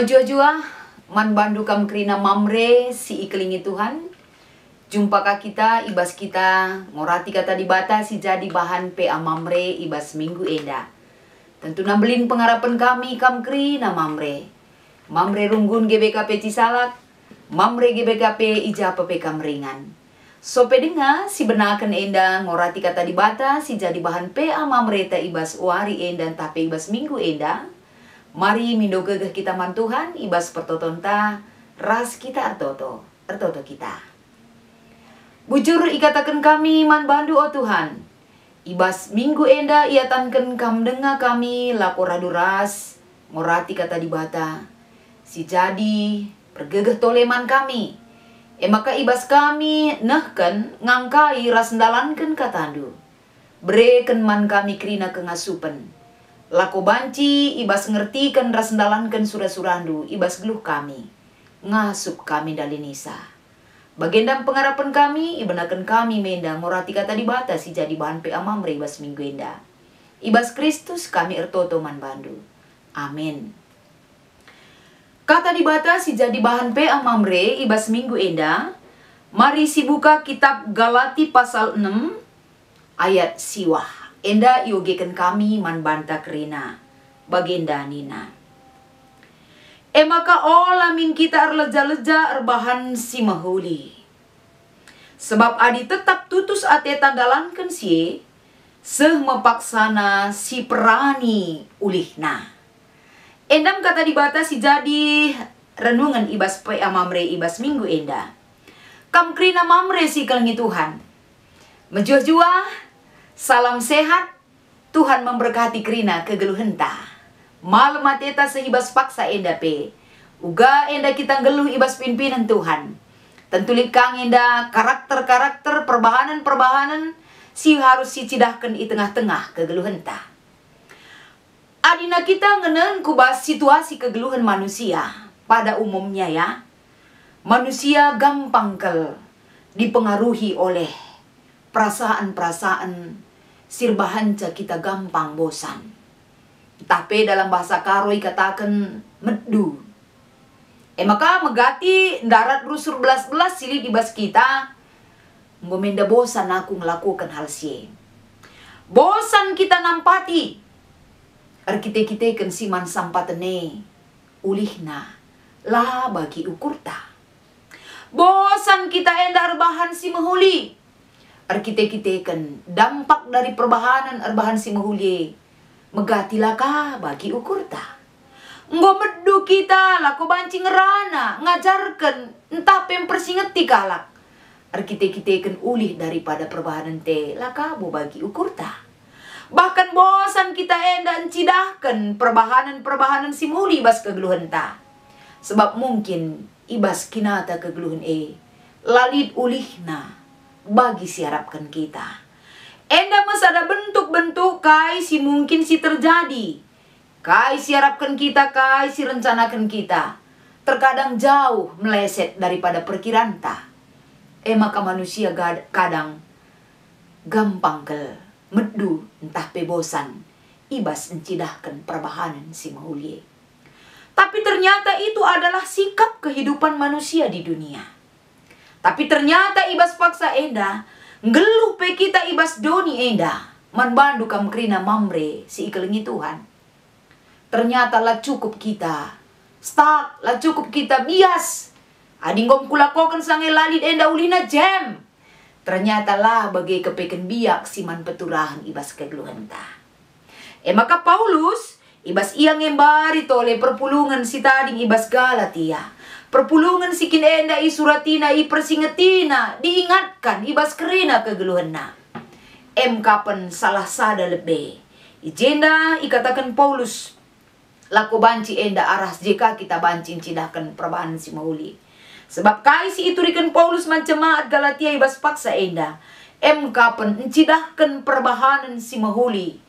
Majua-jua man bandu kam krina mamre si iklingi Tuhan. Jumpakah kita ibas kita ngorati kata dibata si jadi bahan pe amamre ibas minggu enda. Tentu nambelin pengharapan kami kam krina mamre. Mamre runggun GBKP Cisalak, mamre GBKP ijapa pe kamringan. So pedenga si benakan enda ngorati kata dibata si jadi bahan pe amamre ta ibas wari enda tapi ibas minggu enda. Mari mindo gegeh kita man Tuhan, ibas pertotonta, ras kita artoto kita. Bujur ikatakan kami man bandu o Tuhan. Ibas minggu enda iatanken kam denga kami lapor ras, ngorati kata dibata. Si jadi pergegeh toleman kami. Maka ibas kami nehken ngangkai ras ndalanken katandu. Breken man kami krina kengasupen. Lako banci ibas ngertikan ras ndalankan surah-surandu ibas geluh kami ngasup kami dalinisa bagendam pengharapan kami ibenakan kami menda ngorati kata dibata si jadi bahan pe amamre ibas minggu enda ibas Kristus kami ertoto man bandu amin. Kata dibata si jadi bahan pe amamre ibas minggu enda. Mari si buka kitab Galati pasal 6 ayat siwah. Enda iogeken kami man banta kerina bagenda nina. Maka ola min kita erleja-leja erbahan si mahuli. Sebab adi tetap tutus ate tandalankan si seh mepaksana si perani ulihna. Endam kata dibata si jadi renungan ibas pe amamre ibas minggu enda. Kam krina mamre si kelengi Tuhan. Menjua-jua salam sehat, Tuhan memberkati krina kegeluhenta. Malam mateta sehibas paksa enda pe. Uga enda kita geluh ibas pimpinan Tuhan. Tentulik kang enda karakter-karakter perbahanan-perbahanan si harus si cidahkan di tengah-tengah kegeluhenta. Adina kita ngenen kubas situasi kegeluhan manusia pada umumnya ya. Manusia gampang dipengaruhi oleh perasaan-perasaan sirbahanca kita gampang bosan. Tapi dalam bahasa Karoi katakan meddu. Maka megati darat rusur belas-belas silih ibas kita. Ngomenda bosan aku ngelakukan hal sie. Bosan kita nampati. Arkite-kiteken siman sampatene. Ulihna lah bagi ukurta. Bosan kita endar bahan si mahuli. Arkite-kiteken dampak dari perbahanan erbahan si mahuli megatilah kah bagi ukurta. Ngomeddu kita lako banci ngerana ngajarkan entah pempersingeti kalak. Arkite-kiteken ulih daripada perbahanan te laka bo bagi ukurta. Bahkan bosan kita enda encidahkan perbahanan-perbahanan si mahuli ibas kegeluhan ta. Sebab mungkin ibas kinata kegeluhan lalid ulihna bagi siarapkan kita. Enda mas ada bentuk-bentuk kai si mungkin si terjadi. Kai siarapkan kita, kai si rencanakan kita. Terkadang jauh meleset daripada perkiraan ta. Maka manusia kadang gampang meddu entah pebosan. Ibas encidahkan perbahanan si mahuli. Tapi ternyata itu adalah sikap kehidupan manusia di dunia. Tapi ternyata ibas paksa enda, ngeluh pe kita ibas doni enda, man bandu kam krina mamre si ikelengi Tuhan. Ternyata lah cukup kita, stuck lah cukup kita bias. Adinggom kulakokan sange lalid enda ulina jam. Ternyata lah bagai kepeken biak siman peturahan ibas kegeluhan ta. Maka Paulus ibas ia ngembari tole perpulungan si tading ibas Galatia. Perpulungan sikin enda i suratina i persingetina diingatkan ibas kerina kegeluhanna. Kapan salah sada lebe. Ijenda ikatakan Paulus lako banci enda aras jika kita banci cidahkan perbahanan si mahuli. Sebab kai si iturikan Paulus mancemaat Galatia ibas paksa enda. Kapan encidahkan perbahanan si mahuli.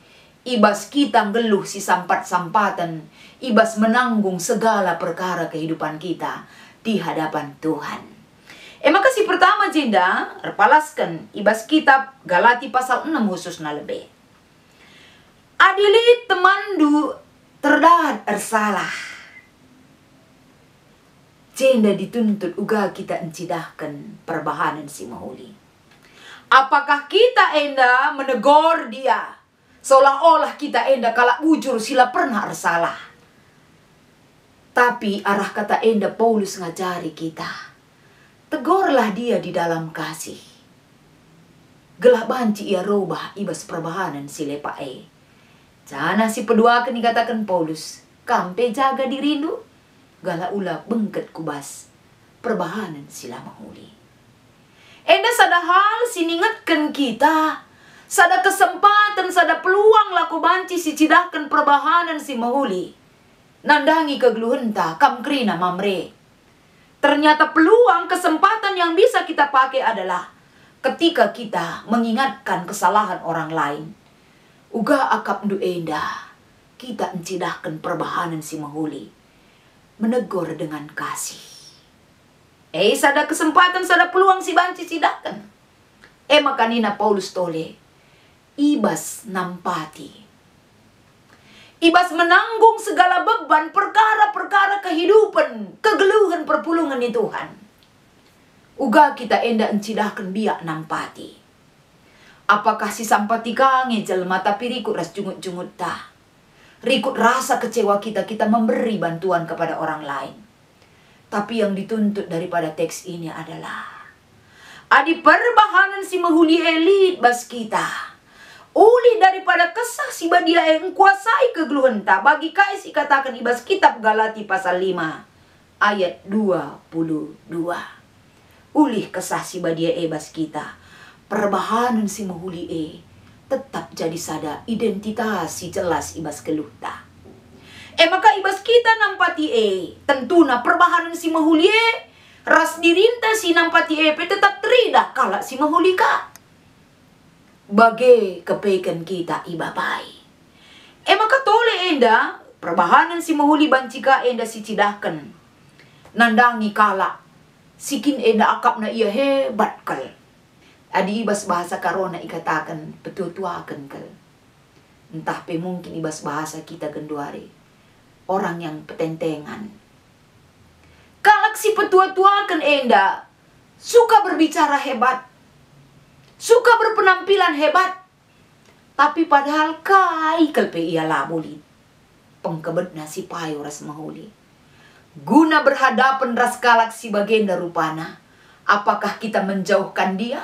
Ibas kita geluh si sampat-sampatan. Ibas menanggung segala perkara kehidupan kita di hadapan Tuhan. Maka si pertama jenda, repalaskan ibas kitab Galati pasal 6 khususnya lebih. Adili temandu terdahat ersalah. jenda dituntut uga kita encidahkan perbahanan si mahuli. Apakah kita enda menegur dia seolah-olah kita enda kalak bujur sila pernah salah. Tapi arah kata enda Paulus ngajari kita, tegurlah dia di dalam kasih. Gelah banci ia robah ibas perbahanan si lepae. Jana si pedua akan dikatakan Paulus, kampe jaga dirindu, gala ula bengket kubas, perbahanan sila mahuli. Enda sada hal siningatkan kita, sada kesempatan, sada peluang laku banci si cidahkan perbahanan si mahuli. Nandangi kegeluhenta kam krina mamre. Ternyata peluang kesempatan yang bisa kita pakai adalah ketika kita mengingatkan kesalahan orang lain. Uga akap ndu enda, kita encidahkan perbahanan si mahuli. Menegur dengan kasih. Sada kesempatan, sada peluang si banci cidahkan. Makanina Paulus tole, ibas nampati. Ibas menanggung segala beban perkara-perkara kehidupan, kegeluhan perpulungan ni Tuhan. Uga kita enda encidahkan biak nampati. Apakah si sampati kange jelma tapi rikut ras jungut-jungut ta. Rikut rasa kecewa kita memberi bantuan kepada orang lain. Tapi yang dituntut daripada teks ini adalah adi perbahanan si mahuli elit bas kita. Uli daripada kesah si badia yang kuasai kegeluhan ta. Bagi kai si katakan ibas kitab Galati pasal 5 ayat 22. Ulih kesah si badia bas kita. Perbahanan si mahuli tetap jadi sada identitas si jelas ibas keluh ta. Maka ibas kita nampati tentuna perbahanan si mahuli ras dirinta si nampati tetap terida kala si mahuli ka. Bagai kepekan kita ibabai. Maka tole enda perbahanan si mahuli bancika enda si cidahkan. Nandangi kala sikin enda akap na ia hebat kal. Adi ibas bahasa karona ikatakan petutuakan kal. Entah pe mungkin ibas bahasa kita genduari. Orang yang petentengan. Kalak si petua-tuakan enda suka berbicara hebat. Suka berpenampilan hebat. Tapi padahal kai kelpe ia labuli. Pengkebet nasi payo ras mahuli. Guna berhadapan ras kalak si bagenda rupana. Apakah kita menjauhkan dia?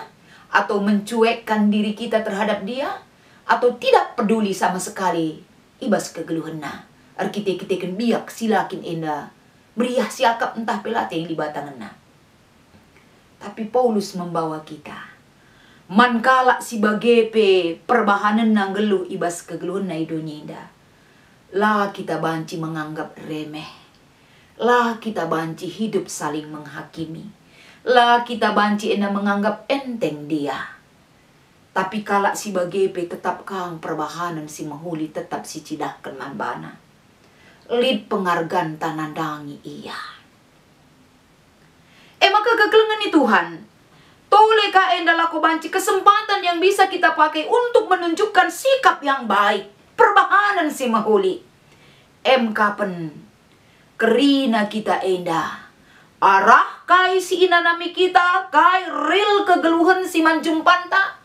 Atau mencuekkan diri kita terhadap dia? Atau tidak peduli sama sekali? Ibas kegeluhan na. Arkite-kiteken biak silakin enda. Beriah siakap entah pelate yang di batangan na. Tapi Paulus membawa kita. Mankala si bagepe perbahanan nang geluh ibas kegeluhan na idonyenda. Lah kita banci menganggap remeh. Lah kita banci hidup saling menghakimi. Lah kita banci enda menganggap enteng dia. Tapi kala si bagepe tetap kang perbahanan si mahuli tetap si cidahkan manbana. Lid penghargaan tanandangi iya. Maka kekelengan ni Tuhan. Tole ka enda lako banci kesempatan yang bisa kita pakai untuk menunjukkan sikap yang baik. Perbahanan si mahuli. Kapan kerina kita enda. Arah kai si inanami kita. Kai real kegeluhan si manjumpanta.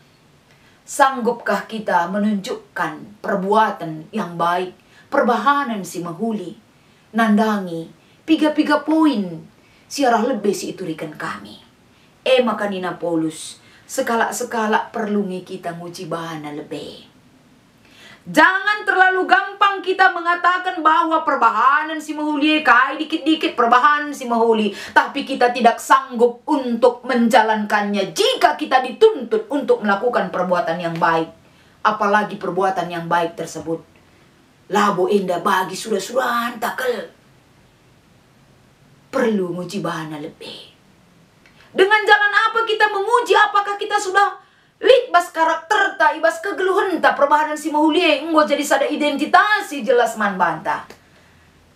Sanggupkah kita menunjukkan perbuatan yang baik. Perbahanan si mahuli. Nandangi. Piga-piga poin. Siarah lebih si iturikan kami. Maka nina Paulus, sekala-sekala perlungi kita nguji bahana lebih. Jangan terlalu gampang kita mengatakan bahwa perbahanan si mahuli, kai dikit-dikit perbahanan si mahuli. Tapi kita tidak sanggup untuk menjalankannya jika kita dituntut untuk melakukan perbuatan yang baik. Apalagi perbuatan yang baik tersebut. Labo enda bagi surah-surahan takel. Perlu nguji bahana lebih. Dengan jalan apa kita menguji apakah kita sudah litbas karakter ta ibas kegeluhan ta perbahanan si mahuli enggo jadi sada identitas si jelas man banta.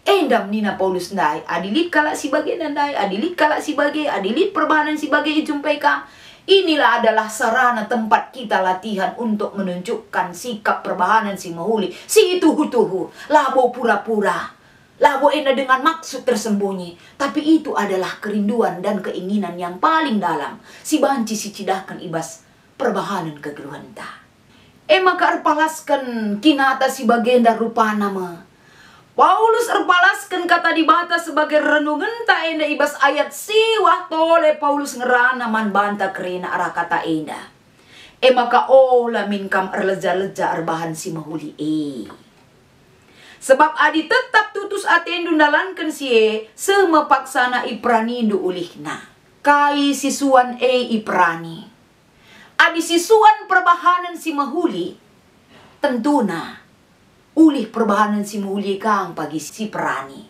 Endam nina Paulus ndai adilit kala si bagai nandai adilit kala si bagai adilit perbahanan si bagai ijumpai kam. Inilah adalah sarana tempat kita latihan untuk menunjukkan sikap perbahanan si mahuli. Si itu hutuhu labo pura-pura. Labo enda dengan maksud tersembunyi, tapi itu adalah kerinduan dan keinginan yang paling dalam. Si banci si cidahkan ibas perbahanan kegeluhan ta. Maka erpalaskan kinata si bagenda rupa nama. Paulus erpalaskan kata dibata sebagai renungan ta enda ibas ayat si waktole Paulus ngerana man banta kerina arah kata enda. Maka ola minkam erleja-leja erbahan si mahuli sebab adi tetap tutus atendu dalankan sie semepaksana ipranindu ulihna. Kai sisuan iprani. Adi sisuan perbahanan si mahuli. Tentuna ulih perbahanan si mahuli kang pagi si perani.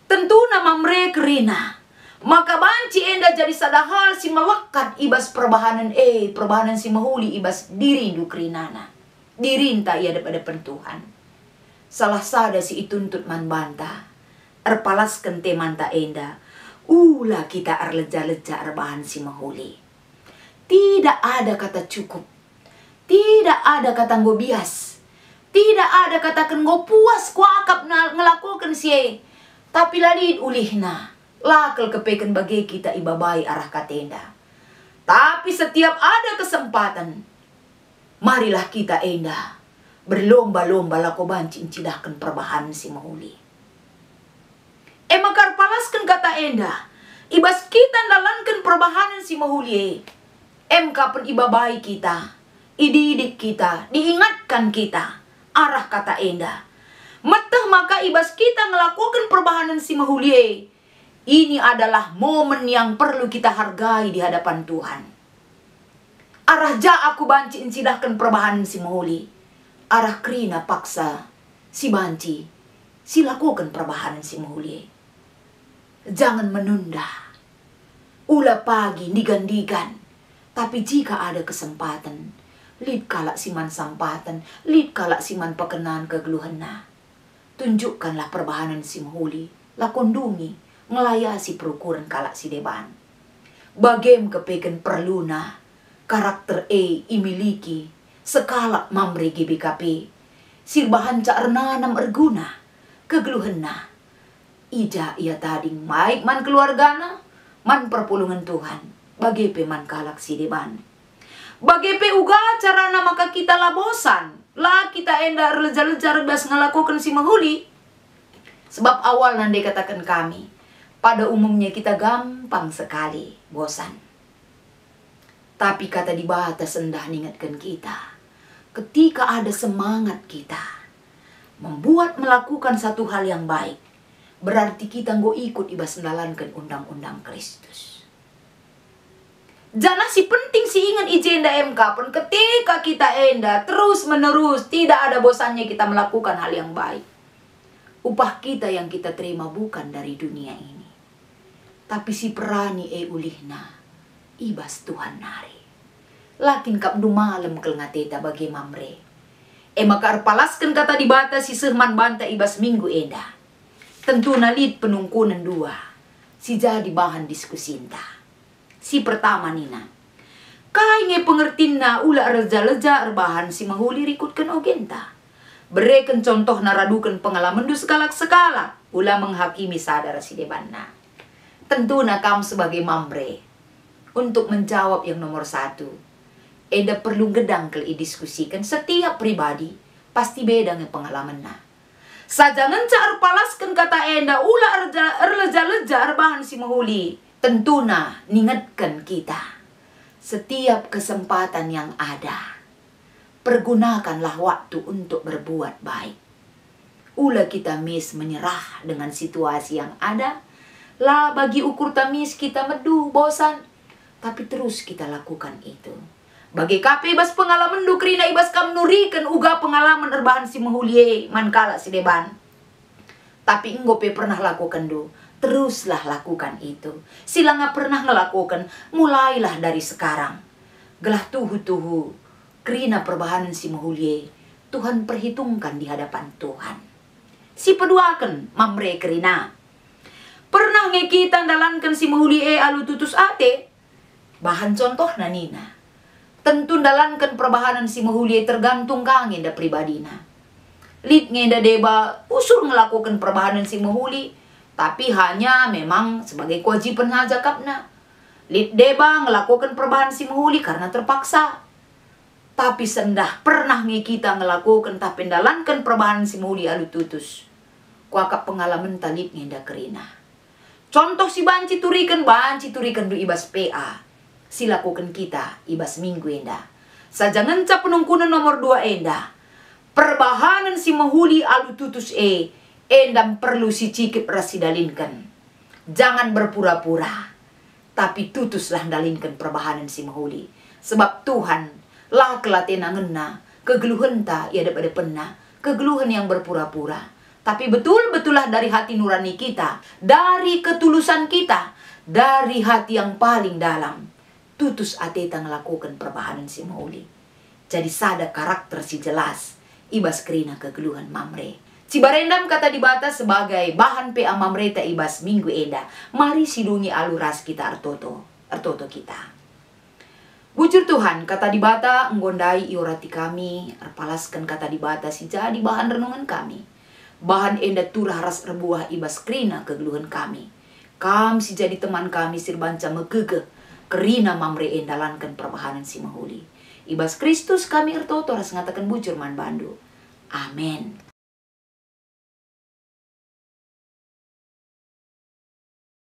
Tentuna mamre kerina. Maka banci enda jadi sadahal si melekat ibas perbahanan perbahanan si mahuli ibas dirindu kerinana. Dirinta ia daripada pentuhan. Salah sada si ituntut man banta. Erpalaskan temanta enda. Ula kita erleja-leja erbahan si mahuli. Tidak ada kata cukup. Tidak ada kata nggo bias. Tidak ada kata nggo puas kuakap ngelakukan si. Tapi lalid ulihna. Lakal kepeken bagi kita ibabai arah katenda. Tapi setiap ada kesempatan. Marilah kita enda. Berlomba-lomba lako banci incidahkan perbahanan si mahuli. Maka palaskan kata enda. Ibas kita dalankan perbahanan si mahuli. Kapan ibabai kita. Ididik kita. Diingatkan kita. Arah kata enda. Metah maka ibas kita ngelakukan perbahanan si mahuli. Ini adalah momen yang perlu kita hargai di hadapan Tuhan. Arah ja aku banci incidahkan perbahanan si mahuli. Arah krina paksa si banci, si lakukan perbahanan si mahuli. Jangan menunda. Ula pagi digandikan. Tapi jika ada kesempatan, lid kalak siman sampatan, lid kalak siman pekenan kegeluhana. Tunjukkanlah perbahanan si mahuli, lakondungi, ngelayasi perukuran kalak si deban. Bagem kepeken perluna, karakter imiliki, sekalak mamre GBKP, sirbahan ca ernanam erguna, kegeluhena. Ija ia tading maik man keluargana, man perpulungan Tuhan, bagepe man kalak si deban. Bagepe uga carana maka kita labosan, lah kita enda lejar-lejar bas ngelakukan si mahuli. Sebab awal nande katakan kami, pada umumnya kita gampang sekali bosan. Tapi kata di batas sendah ningatkan kita. Ketika ada semangat kita membuat melakukan satu hal yang baik, berarti kita nggo ikut ibas mendalankan undang-undang Kristus. Jana si penting si ingat ijenda pun ketika kita enda terus menerus tidak ada bosannya kita melakukan hal yang baik. Upah kita yang kita terima bukan dari dunia ini. Tapi si perani ulihna ibas Tuhan nari. Lakin kap du malam kelngateta bagi mamre. Maka palaskan kata dibata si sehman banta ibas minggu enda. Tentu nalit penungkunan dua. Si jadi bahan diskusinta. Si pertama nina. Kai nge pengertina ula reja-leja erbahan si mahuli rikutkan ogenta. Bereken contoh naradukan pengalaman du sekalak-sekalak. Ula menghakimi sadar si debanna. Tentu nakam sebagai mamre. Untuk menjawab yang nomor satu. Eda perlu gedang ke diskusikan setiap pribadi pasti beda nge pengalaman na. Sajangan ca palaskan kata enda ula erleja-leja erbahan si mahuli. Tentuna ningatkan kita. Setiap kesempatan yang ada, pergunakanlah waktu untuk berbuat baik. Ula kita menyerah dengan situasi yang ada. Lah bagi ukur tamis kita medu bosan. Tapi terus kita lakukan itu. Bagi kape bas pengalaman dukrina ibas kam nurikan uga pengalaman erbahan si mahulye mankala si deban. Tapi inggope pernah lakukan do. Teruslah lakukan itu. Sila nggak pernah ngelakukan, mulailah dari sekarang. Gelah tuhu-tuhu, krina perbahanan si mahulye, Tuhan perhitungkan di hadapan Tuhan. Si peduakan, mamre krina. Pernah ngekitan dalankan si mahulye alu tutus ate? Bahan contoh na nina. Tentu dalankan perbahanan si mahulye tergantung kangin da pribadina. Lid ngenda deba usur ngelakukan perubahan si mahuli, tapi hanya memang sebagai kewajiban saja kapna. Lid deba ngelakukan perubahan si mahuli karena terpaksa. Tapi sendah pernah kita ngelakukan tapi pendalankan perubahan si mahuli alu tutus. Kuakap pengalaman talip ngenda kerina. Contoh si banci turikan du ibas PA. Silakukan kita ibas minggu enda. Saja ngencap penungkunan nomor 2 enda. Perbahanan si mahuli alu tutus endam perlu si cikip rasidalinkan. Jangan berpura-pura, tapi tutuslah dalinkan perbahanan si mahuli. Sebab Tuhan lah kelatena ngena kegeluhan ta ia daripada pena kegeluhan yang berpura-pura. Tapi betul-betullah dari hati nurani kita, dari ketulusan kita, dari hati yang paling dalam, tutus ateta ngelakukan perbahanan si mahuli. Jadi sada karakter si jelas ibas kerina kegeluhan mamre. Si barendam kata dibata sebagai bahan PA mamre ta ibas minggu enda. Mari sidungi aluras kita artoto kita. Bujur Tuhan kata dibata nggondai iorati kami, arpalaskan kata dibata si jadi bahan renungan kami. Bahan enda turah ras rebuah ibas kerina kegeluhan kami. Kam si jadi teman kami sirbanca megege kerina mamre endalankan perbahanan si mahuli. Ibas Kristus kami ertoto ras ngatakan bujur man bandu. Amin.